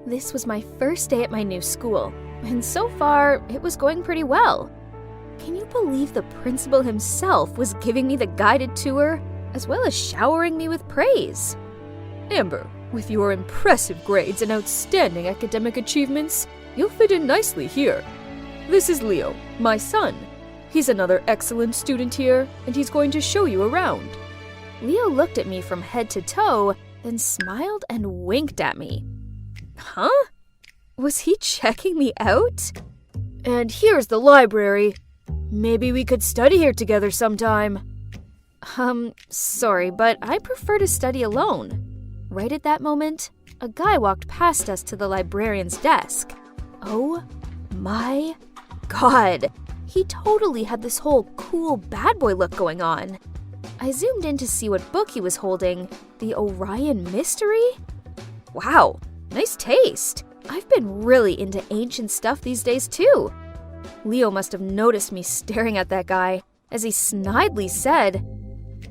This was my first day at my new school, and so far, it was going pretty well. Can you believe the principal himself was giving me the guided tour, as well as showering me with praise? Amber, with your impressive grades and outstanding academic achievements, you'll fit in nicely here. This is Leo, my son. He's another excellent student here, and he's going to show you around. Leo looked at me from head to toe, then smiled and winked at me. Huh? Was he checking me out? And here's the library. Maybe we could study here together sometime. Sorry, but I prefer to study alone. Right at that moment, a guy walked past us to the librarian's desk. Oh my God! He totally had this whole cool bad boy look going on. I zoomed in to see what book he was holding, the Orion Mystery? Wow, nice taste. I've been really into ancient stuff these days too. Leo must have noticed me staring at that guy, as he snidely said,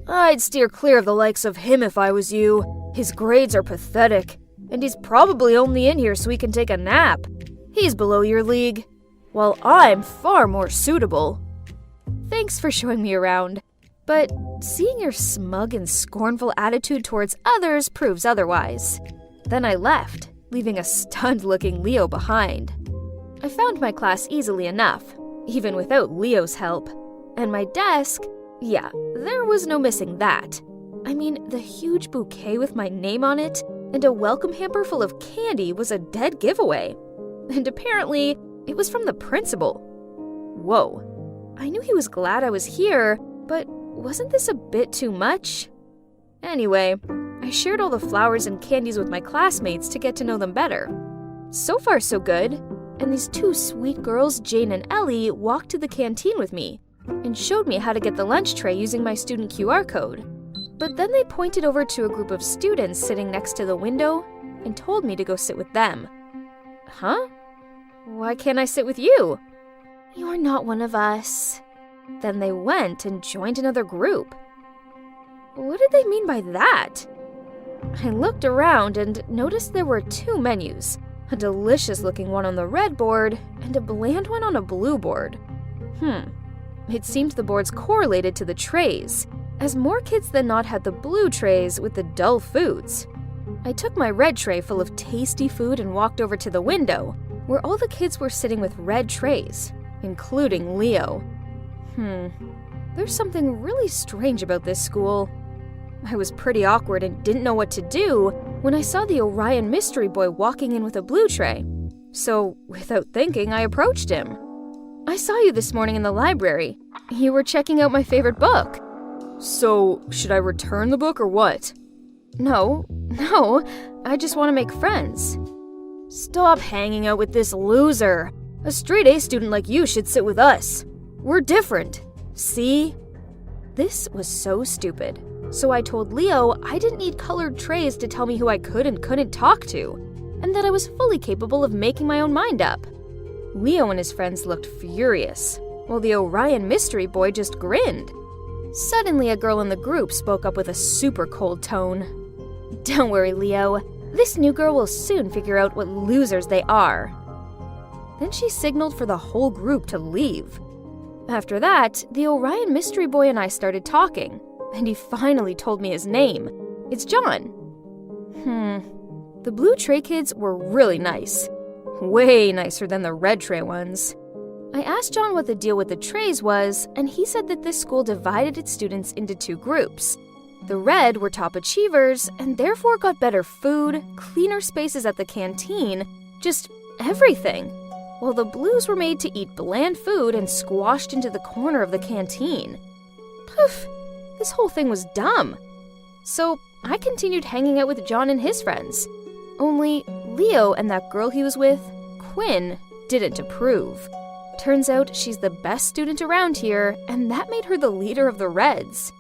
I'd steer clear of the likes of him if I was you. His grades are pathetic, and he's probably only in here so he can take a nap. He's below your league, while I'm far more suitable. Thanks for showing me around, but seeing your smug and scornful attitude towards others proves otherwise. Then I left, leaving a stunned-looking Leo behind. I found my class easily enough, even without Leo's help. And my desk, yeah, there was no missing that. I mean, the huge bouquet with my name on it and a welcome hamper full of candy was a dead giveaway. And apparently, it was from the principal. Whoa. I knew he was glad I was here, but wasn't this a bit too much? Anyway, I shared all the flowers and candies with my classmates to get to know them better. So far, so good. And these two sweet girls, Jane and Ellie, walked to the canteen with me and showed me how to get the lunch tray using my student QR code. But then they pointed over to a group of students sitting next to the window and told me to go sit with them. Huh? Why can't I sit with you? You're not one of us. Then they went and joined another group. What did they mean by that? I looked around and noticed there were two menus, a delicious-looking one on the red board and a bland one on a blue board. It seemed the boards correlated to the trays, as more kids than not had the blue trays with the dull foods. I took my red tray full of tasty food and walked over to the window, where all the kids were sitting with red trays, including Leo. There's something really strange about this school. I was pretty awkward and didn't know what to do when I saw the Orion Mystery Boy walking in with a blue tray. So, without thinking, I approached him. I saw you this morning in the library. You were checking out my favorite book. So, should I return the book or what? No, I just want to make friends. Stop hanging out with this loser. A straight-A student like you should sit with us. We're different. See? This was so stupid. So I told Leo I didn't need colored trays to tell me who I could and couldn't talk to, and that I was fully capable of making my own mind up. Leo and his friends looked furious, while the Orion Mystery Boy just grinned. Suddenly, a girl in the group spoke up with a super cold tone. Don't worry, Leo. This new girl will soon figure out what losers they are. Then she signaled for the whole group to leave. After that, the Orion Mystery Boy and I started talking, and he finally told me his name. It's John. The blue tray kids were really nice. Way nicer than the red tray ones. I asked John what the deal with the trays was, and he said that this school divided its students into two groups. The red were top achievers, and therefore got better food, cleaner spaces at the canteen, just everything. While the blues were made to eat bland food and squashed into the corner of the canteen. Poof! This whole thing was dumb. So I continued hanging out with John and his friends. Only Leo and that girl he was with, Quinn, didn't approve. Turns out she's the best student around here, and that made her the leader of the Reds.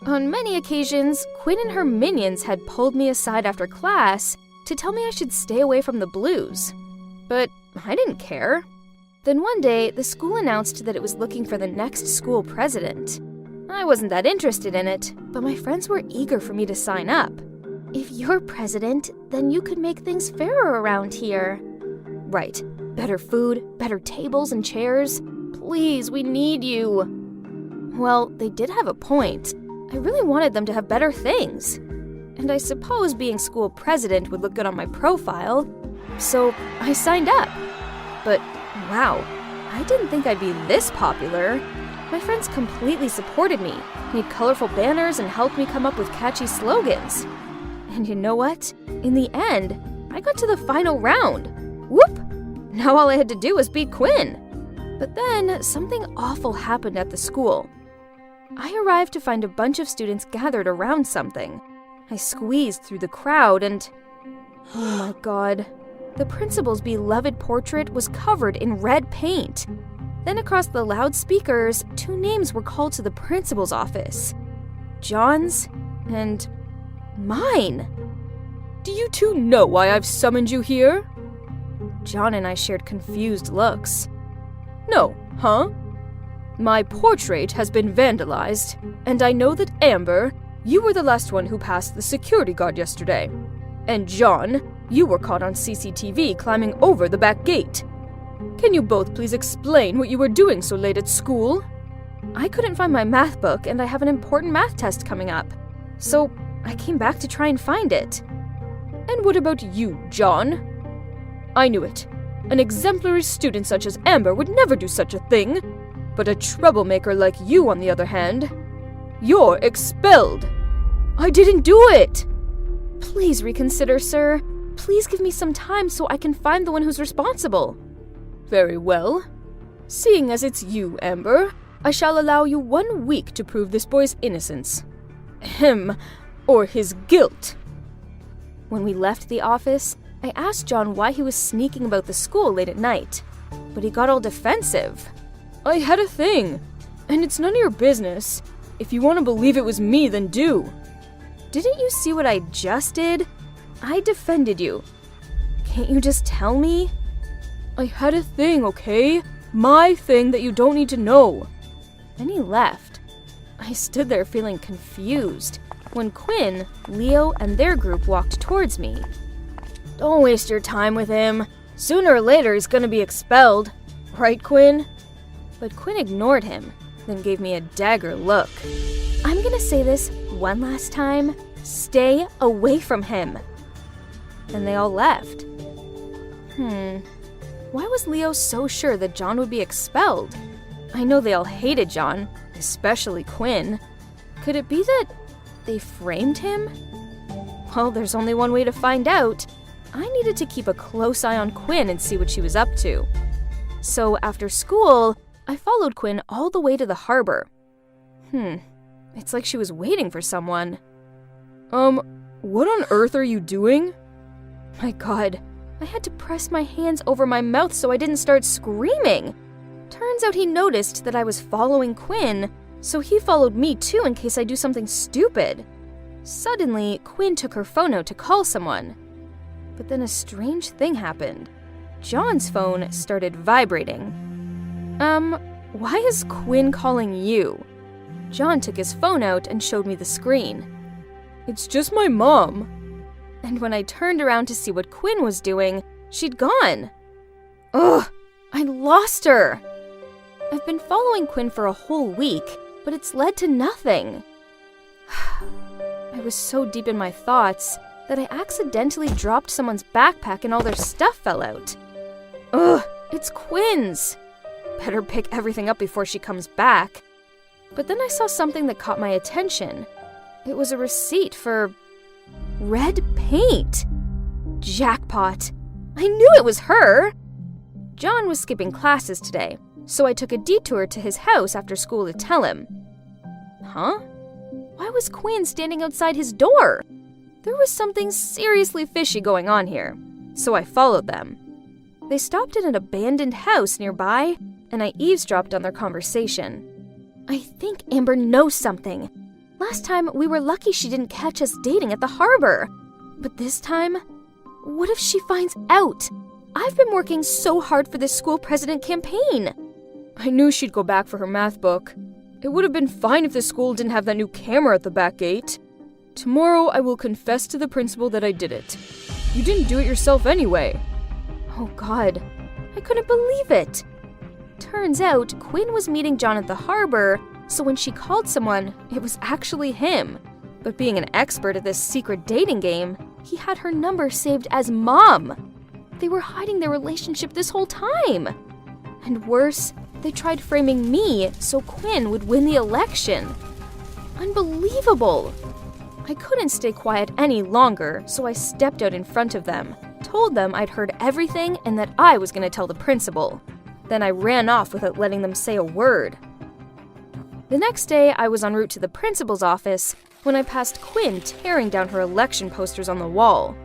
On many occasions, Quinn and her minions had pulled me aside after class to tell me I should stay away from the blues. But I didn't care. Then one day, the school announced that it was looking for the next school president. I wasn't that interested in it, but my friends were eager for me to sign up. If you're president, then you could make things fairer around here. Right. Better food, better tables and chairs. Please, we need you. Well, they did have a point. I really wanted them to have better things. And I suppose being school president would look good on my profile. So I signed up. But wow, I didn't think I'd be this popular. My friends completely supported me, made colorful banners, and helped me come up with catchy slogans. And you know what? In the end, I got to the final round. Whoop! Now all I had to do was beat Quinn. But then something awful happened at the school. I arrived to find a bunch of students gathered around something. I squeezed through the crowd and... oh my god. The principal's beloved portrait was covered in red paint. Then across the loudspeakers, 2 names were called to the principal's office. John's and mine. Do you 2 know why I've summoned you here? John and I shared confused looks. No, huh? My portrait has been vandalized, and I know that Amber, you were the last one who passed the security guard yesterday. And John, you were caught on CCTV climbing over the back gate. Can you both please explain what you were doing so late at school? I couldn't find my math book, and I have an important math test coming up. So I came back to try and find it. And what about you, John? I knew it. An exemplary student such as Amber would never do such a thing. But a troublemaker like you, on the other hand, you're expelled. I didn't do it. Please reconsider, sir. Please give me some time so I can find the one who's responsible. Very well. Seeing as it's you, Amber, I shall allow you 1 week to prove this boy's innocence. Him, or his guilt. When we left the office, I asked John why he was sneaking about the school late at night, but he got all defensive. I had a thing, and it's none of your business. If you want to believe it was me, then do. Didn't you see what I just did? I defended you. Can't you just tell me? I had a thing, okay? My thing that you don't need to know. Then he left. I stood there feeling confused when Quinn, Leo, and their group walked towards me. Don't waste your time with him. Sooner or later he's gonna be expelled. Right, Quinn? But Quinn ignored him, then gave me a dagger look. I'm gonna say this one last time. Stay away from him. Then they all left. Why was Leo so sure that John would be expelled? I know they all hated John, especially Quinn. Could it be that they framed him? Well, there's only one way to find out. I needed to keep a close eye on Quinn and see what she was up to. So after school, I followed Quinn all the way to the harbor. It's like she was waiting for someone. What on earth are you doing? My god, I had to press my hands over my mouth so I didn't start screaming. Turns out he noticed that I was following Quinn, so he followed me too in case I do something stupid. Suddenly, Quinn took her phone out to call someone. But then a strange thing happened. John's phone started vibrating. Why is Quinn calling you? John took his phone out and showed me the screen. It's just my mom. And when I turned around to see what Quinn was doing, she'd gone. Ugh, I lost her. I've been following Quinn for a whole week, but it's led to nothing. I was so deep in my thoughts that I accidentally dropped someone's backpack and all their stuff fell out. Ugh, it's Quinn's. Better pick everything up before she comes back. But then I saw something that caught my attention. It was a receipt for red paint. Jackpot. I knew it was her. John was skipping classes today, so I took a detour to his house after school to tell him. Huh? Why was Quinn standing outside his door? There was something seriously fishy going on here, so I followed them. They stopped at an abandoned house nearby, and I eavesdropped on their conversation. I think Amber knows something. Last time, we were lucky she didn't catch us dating at the harbor. But this time, what if she finds out? I've been working so hard for this school president campaign. I knew she'd go back for her math book. It would have been fine if the school didn't have that new camera at the back gate. Tomorrow I will confess to the principal that I did it. You didn't do it yourself anyway. Oh God, I couldn't believe it. Turns out Quinn was meeting John at the harbor, so when she called someone, it was actually him. But being an expert at this secret dating game, he had her number saved as Mom. They were hiding their relationship this whole time. And worse, they tried framing me so Quinn would win the election. Unbelievable! I couldn't stay quiet any longer, so I stepped out in front of them, told them I'd heard everything and that I was going to tell the principal. Then I ran off without letting them say a word. The next day, I was en route to the principal's office when I passed Quinn tearing down her election posters on the wall.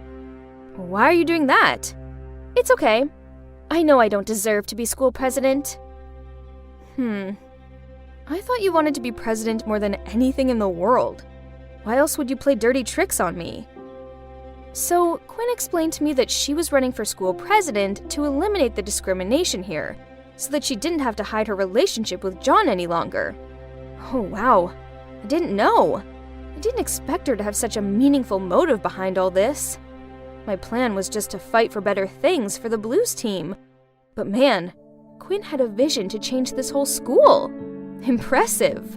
Why are you doing that? It's okay. I know I don't deserve to be school president. I thought you wanted to be president more than anything in the world. Why else would you play dirty tricks on me? So, Quinn explained to me that she was running for school president to eliminate the discrimination here, so that she didn't have to hide her relationship with John any longer. Oh wow, I didn't know. I didn't expect her to have such a meaningful motive behind all this. My plan was just to fight for better things for the Blues team. But man, Quinn had a vision to change this whole school. Impressive.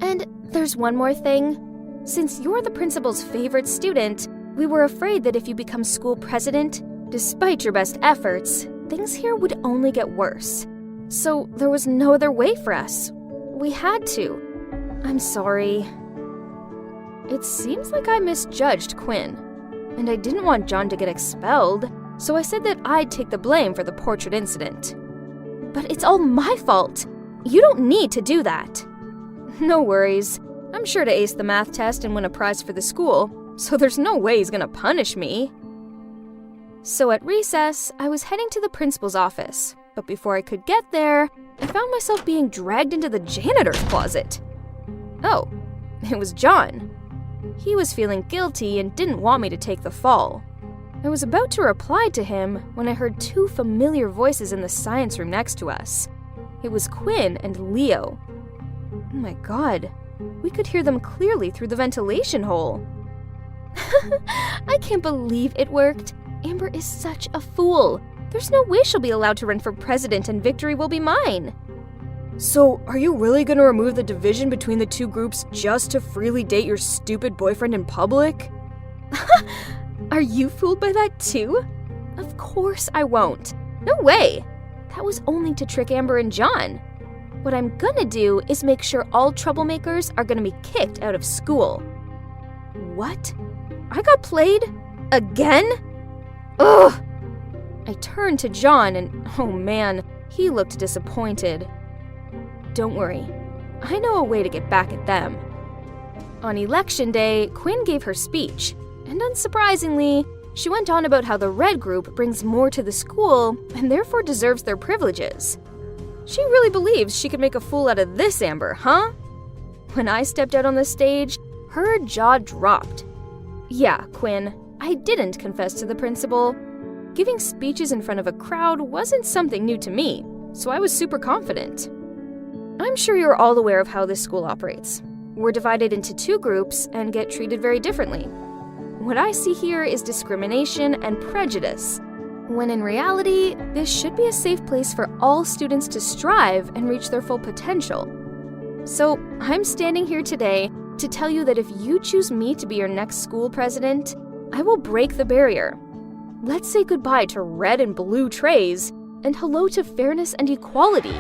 And there's one more thing. Since you're the principal's favorite student, we were afraid that if you become school president, despite your best efforts, things here would only get worse. So there was no other way for us. We had to. I'm sorry. It seems like I misjudged Quinn, and I didn't want John to get expelled, so I said that I'd take the blame for the portrait incident. But it's all my fault. You don't need to do that. No worries. I'm sure to ace the math test and win a prize for the school, so there's no way he's gonna punish me. So at recess, I was heading to the principal's office, but before I could get there, I found myself being dragged into the janitor's closet. Oh, it was John. He was feeling guilty and didn't want me to take the fall. I was about to reply to him when I heard two familiar voices in the science room next to us. It was Quinn and Leo. Oh my God, we could hear them clearly through the ventilation hole. I can't believe it worked. Amber is such a fool. There's no way she'll be allowed to run for president and victory will be mine. So, are you really gonna remove the division between the two groups just to freely date your stupid boyfriend in public? Are you fooled by that too? Of course I won't. No way. That was only to trick Amber and John. What I'm gonna do is make sure all troublemakers are gonna be kicked out of school. What? I got played? Again? Ugh! I turned to John and, oh man, he looked disappointed. Don't worry, I know a way to get back at them. On election day, Quinn gave her speech, and unsurprisingly, she went on about how the red group brings more to the school and therefore deserves their privileges. She really believes she could make a fool out of this Amber, huh? When I stepped out on the stage, her jaw dropped. Yeah, Quinn, I didn't confess to the principal. Giving speeches in front of a crowd wasn't something new to me, so I was super confident. I'm sure you're all aware of how this school operates. We're divided into two groups and get treated very differently. What I see here is discrimination and prejudice, when in reality, this should be a safe place for all students to strive and reach their full potential. So, I'm standing here today to tell you that if you choose me to be your next school president, I will break the barrier. Let's say goodbye to red and blue trays, and hello to fairness and equality.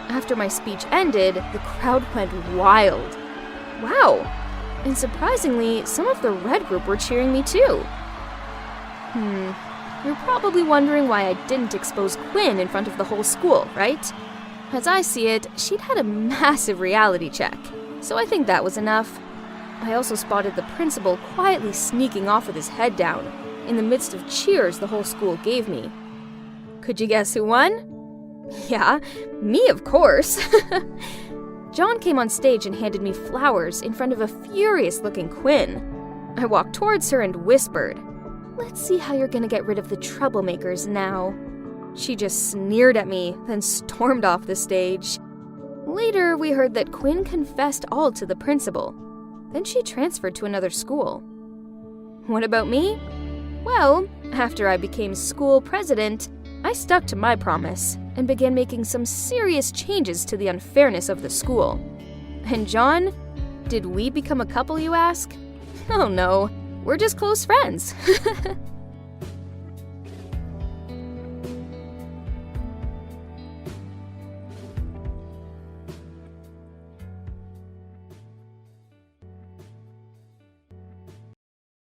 After my speech ended, the crowd went wild. Wow! And surprisingly, some of the red group were cheering me too. You're probably wondering why I didn't expose Quinn in front of the whole school, right? As I see it, she'd had a massive reality check, so I think that was enough. I also spotted the principal quietly sneaking off with his head down, in the midst of cheers the whole school gave me. Could you guess who won? Yeah, me of course. John came on stage and handed me flowers in front of a furious-looking Quinn. I walked towards her and whispered, "Let's see how you're gonna get rid of the troublemakers now." She just sneered at me, then stormed off the stage. Later, we heard that Quinn confessed all to the principal. Then she transferred to another school. What about me? Well, after I became school president, I stuck to my promise and began making some serious changes to the unfairness of the school. And John? Did we become a couple, you ask? Oh no, we're just close friends.